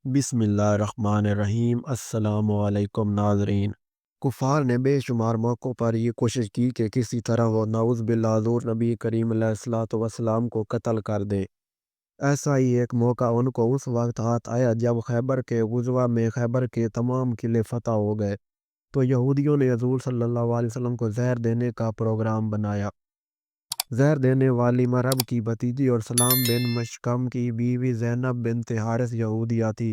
बिस्मिल्लाहिर्रहमानिर्रहीम। अस्सलाम वालेकुम नाज़रीन। कुफ़ार ने बेशुमार मौक़ों पर ये कोशिश की कि किसी तरह वो नाउज़ बिल्लाह हुज़ूर नबी करीम अलैहिस्सलातु वस्सलाम को कत्ल कर दे। ऐसा ही एक मौका उनको उस वक्त हाथ आया जब खैबर के गुज़वा में खैबर के तमाम किले फ़तह हो गए। तो यहूदियों ने हज़ूर सल्लल्लाहु अलैहि वसल्लम को ज़हर देने का प्रोग्राम बनाया। ज़हर देने वाली मरहब की भतीजी और सलाम बिन मशकम की बीवी ज़ैनब बिन्त हारिस यहूदिया थी।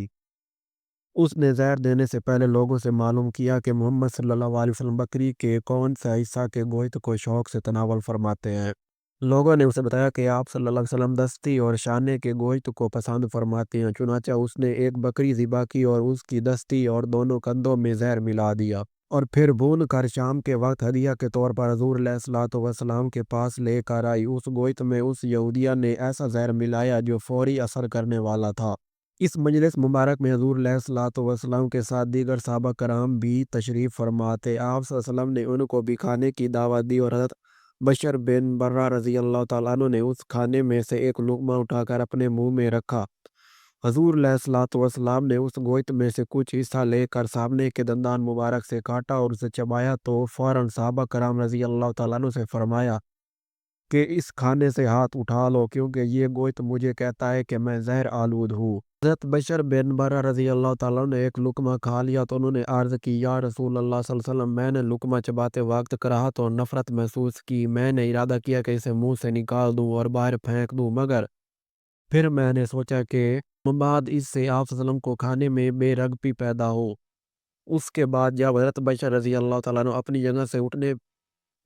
उसने ज़हर देने से पहले लोगों से मालूम किया कि मोहम्मद सल्लल्लाहु अलैहि वसल्लम बकरी के कौन सा हिस्सा के गोश्त को शौक से तनावल फरमाते हैं। लोगों ने उसे बताया कि आप सल्लल्लाहु अलैहि वसल्लम दस्ती और शाने के गोश्त को पसंद फरमाते हैं। चुनांचे उसने एक बकरी ज़िबा की और उसकी दस्ती और दोनों कंधों में ज़हर मिला दिया और फिर भून कर शाम के वक्त हदिया के तौर पर हज़ूर अलैहिस्सलातु वस्सलाम के पास लेकर आई। उस गोश्त में उस यहूदिया ने ऐसा ज़हर मिलाया जो फौरी असर करने वाला था। इस मजलिस मुबारक में हज़ूर अलैहिस्सलातु वस्सलाम के साथ दीगर सहाबा कराम भी तशरीफ़ फरमा थे। आप सल्लल्लाहु अलैहि वसल्लम ने उनको भी खाने की दावत दी और हज़रत बशर बिन बर्रा रज़ी अल्लाह तआला अन्हु ने उस खाने में से एक लुक़मा उठाकर अपने मुँह में रखा। हज़ूर अलैहिस्सलातु वस्सलाम ने उस गोश्त में से कुछ हिस्सा लेकर सामने के दंदान मुबारक से काटा और उसे चबाया तो फ़ौरन सहाबा कराम रज़ी अल्लाह तआला अन्हु से फरमाया कि इस खाने से हाथ उठा लो क्योंकि ये गोश्त मुझे कहता है कि मैं ज़हर आलूद हूँ। हज़रत बशर बिन बर्रा रज़ी अल्लाह तआला ने एक लुक़मा खा लिया तो उन्होंने अर्ज़ की, या रसूल अल्लाह सल्लल्लाहु अलैहि वसल्लम, मैंने लुक़मा चबाते वक्त कराहत और नफ़रत महसूस की। मैंने इरादा किया कि इसे मुँह से निकाल दूँ और बाहर फेंक दूँ, मगर फिर मैंने सोचा कि मबाद इससे आप सल्लल्लाहु अलैहि वसल्लम को खाने में बेरग़बती पैदा हो। उसके बाद जब हज़रत बशर रज़ी अल्लाह तआला अन्हु अपनी जगह से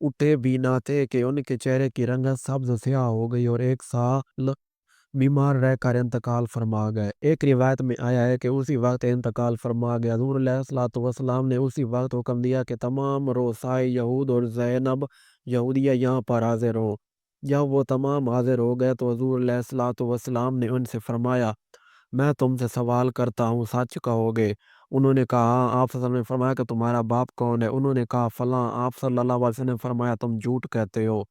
उठे भी ना थे कि उनके चेहरे की रंगत सब्ज़ स्याह हो गई और एक साल बीमार रहकर इंतकाल फरमा गए। एक रिवायत में आया है कि उसी वक्त इंतकाल फरमा गया। हुज़ूर अलैहिस्सलातु वस्सलाम ने उसी वक्त हुक्म दिया कि तमाम रोसाए यहूद और ज़ैनब यहूदिया यहाँ पर हाजिर हो। जब वो तमाम हाजिर हो गए तो हुज़ूर अलैहिस्सलातु वस्सलाम ने उनसे फरमाया, मैं तुमसे सवाल करता हूँ, सच कहोगे? उन्होंने कहा, हाँ। आप सल्लल्लाहु अलैहि वसल्लम ने फरमाया कि तुम्हारा बाप कौन है? उन्होंने कहा, फलां। आप सल्लल्लाहु अलैहि वसल्लम ने फरमाया, तुम झूठ कहते हो,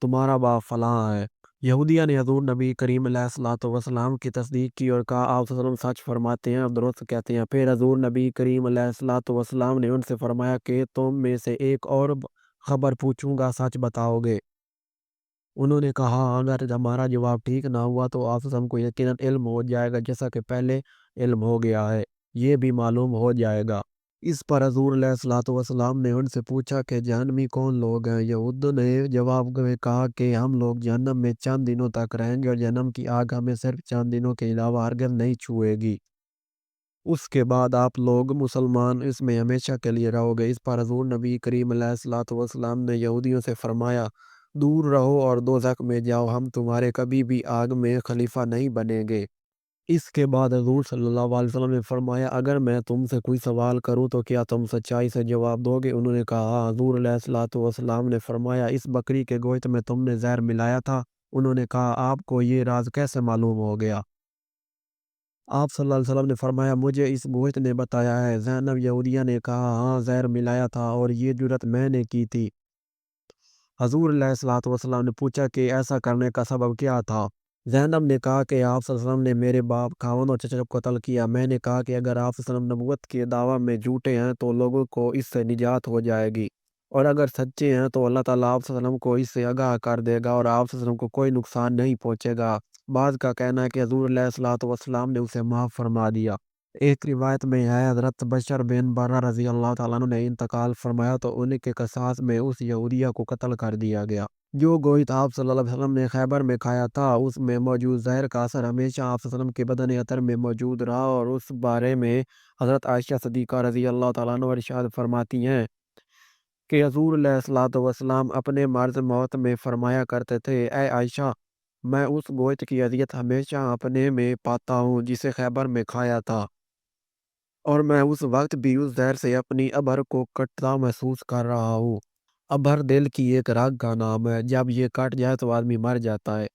तुम्हारा बाप फलां है। यहूदिया ने हज़ूर नबी करीम अलैहिस्सलातु वस्सलाम की तस्दीक की और कहा, आप सल्लल्लाहु अलैहि वसल्लम सच फरमाते हैं और दुरुस्त कहते हैं। फिर हज़ूर नबी करीम अलैहिस्सलातु वस्सलाम ने उनसे फरमाया कि तुम में से एक और खबर पूछूंगा, सच बताओगे? उन्होंने कहा, अगर हमारा जवाब ठीक ना हुआ तो आप को यकीनन इल्म हो जाएगा जैसा कि पहले इल्म हो गया है, ये भी मालूम हो जाएगा। इस पर हज़ूर अलैहिस्सलातु वस्सलाम ने उनसे पूछा कि जहन्नमी कौन लोग हैं? यहूद ने जवाब में कहा कि हम लोग जहन्नम में चंद दिनों तक रहेंगे और जहन्नम की आग हमें सिर्फ चंद दिनों के अलावा हरगिज़ नहीं छुएगी। उसके बाद आप लोग मुसलमान इसमें हमेशा के लिए रहोगे। इस पर हज़ूर नबी करीम अलैहिस्सलातु वस्सलाम ने यहूदियों से फरमाया, दूर रहो और दोज़ख में जाओ, हम तुम्हारे कभी भी आग में खलीफा नहीं बनेंगे। इसके बाद हज़ूर सल्लल्लाहु अलैहि वसल्लम ने फरमाया, अगर मैं तुमसे कोई सवाल करूं तो क्या तुम सच्चाई से जवाब दोगे? उन्होंने कहा, हाँ। हज़ूर अलैहिस्सलातु वस्सलाम ने फरमाया, इस बकरी के गोश्त में तुमने जहर मिलाया था? उन्होंने कहा, आपको ये राज कैसे मालूम हो गया? आप सल्लल्लाहु अलैहि वसल्लम ने फरमाया, मुझे इस गोश्त ने बताया है। ज़ैनब यहूदिया ने कहा, हाँ, जहर मिलाया था और ये जुर्रत मैंने की थी। हज़ूर अलैहिस्सलातु वस्सलाम ने पूछा कि ऐसा करने का सबब क्या था? ज़ैनब ने कहा कि आप सल्लल्लाहु अलैहि वसल्लम ने मेरे बाप, खावंद और चचा को कत्ल किया। मैंने कहा कि अगर आप सल्लल्लाहु अलैहि वसल्लम नबुव्वत के दावा में झूठे हैं तो लोगों को इससे निजात हो जाएगी, और अगर सच्चे हैं तो अल्लाह ताला आप सल्लल्लाहु अलैहि वसल्लम को इससे आगाह कर देगा और आप सल्लल्लाहु अलैहि वसल्लम को कोई नुकसान नहीं पहुंचेगा। बाज़ का कहना है कि हज़ूर अलैहिस्सलातु वस्सलाम ने उसे माफ़ फरमा दिया। एक रिवायत में है, हज़रत बशर बिन बर्रा रज़ी अल्लाह तआला अन्हु ने इंतकाल फरमाया तो उनके क़सास में उस यहूदिया को कत्ल कर दिया गया। जो गोश्त आप सल्लल्लाहु अलैहि वसल्लम ने खैबर में खाया था, उसमें मौजूद ज़हर का असर हमेशा आप सल्लल्लाहु अलैहि वसल्लम के बदन अतर में मौजूद रहा, और उस बारे में हज़रत आयशा सिद्दीक़ा रज़ी अल्लाह तआला अन्हा इरशाद फरमाती हैं कि हज़ूर अलैहिस्सलातु वस्सलाम अपने मर्ज़ मौत में फरमाया करते थे, ए आयशा, मैं उस गोश्त की अज़ियत हमेशा अपने में पाता हूँ जिसे खैबर में खाया था, और मैं उस वक्त भी उस ज़हर से अपनी अभर को कटता महसूस कर रहा हूँ। अभर दिल की एक रग का नाम है, जब ये कट जाए तो आदमी मर जाता है।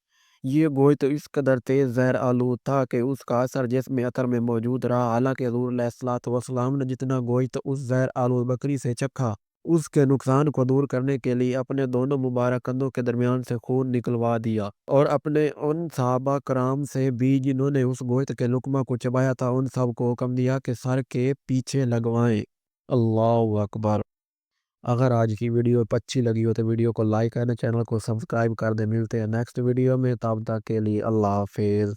ये गोश्त इस कदर तेज़ ज़हर आलूद था कि उसका असर जिस्म अतर में मौजूद रहा। हालांकि हुज़ूर अलैहिस्सलातु वस्सलाम ने जितना गोश्त उस ज़हर आलूद बकरी से चखा, اس کے نقصان کو دور کرنے کے لیے اپنے دونوں مبارک کندھوں کے درمیان سے خون نکلوا دیا، اور اپنے ان صحابہ کرام سے بھی جنہوں نے اس گوشت کے لقمہ کو چبایا تھا، ان سب کو حکم دیا کہ سر کے پیچھے لگوائیں۔ اللہ اکبر۔ اگر آج کی ویڈیو اچھی لگی ہو تو ویڈیو کو لائک کریں، چینل کو سبسکرائب کر دیں۔ ملتے ہیں نیکسٹ ویڈیو میں، تب تک کے لیے اللہ حافظ۔